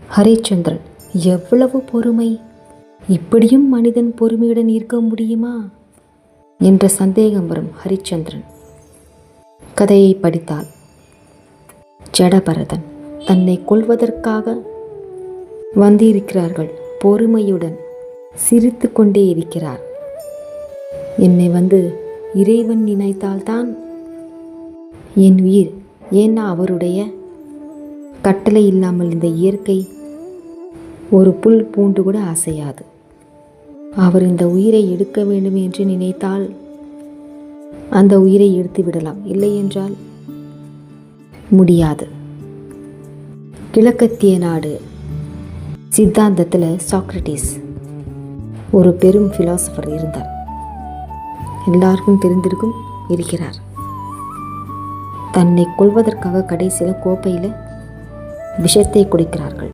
ஹரிச்சந்திரன், எவ்வளவு பொறுமை! இப்படியும் மனிதன் பொறுமையுடன் இருக்க முடியுமா என்ற சந்தேகம் வரும் ஹரிச்சந்திரன். கதையை படித்தால் ஜடபரதன் தன்னை கொல்வதற்காக வந்திருக்கிறார்கள். பொறுமையுடன் சிரித்து கொண்டே இருக்கிறார். என்னை இறைவன் நினைத்தால்தான் என் உயிர், ஏன்னா அவருடைய கட்டளை இல்லாமல் இந்த இயற்கை ஒரு புல் பூண்டு கூட அசையாது. அவர் இந்த உயிரை எடுக்க வேண்டும் என்று நினைத்தால் அந்த உயிரை எடுத்து விடலாம், இல்லை என்றால் முடியாது. கிழக்கத்திய நாடு சித்தாந்தத்தில் சாக்ரட்டிஸ் ஒரு பெரும் ஃபிலாசபர் இருந்தார். எல்லாருக்கும் தெரிந்திருக்கும், இருக்கிறார். தன்னை கொல்வதற்காக கடைசியில் கோப்பையில் விஷத்தை குடிக்கிறார்கள்.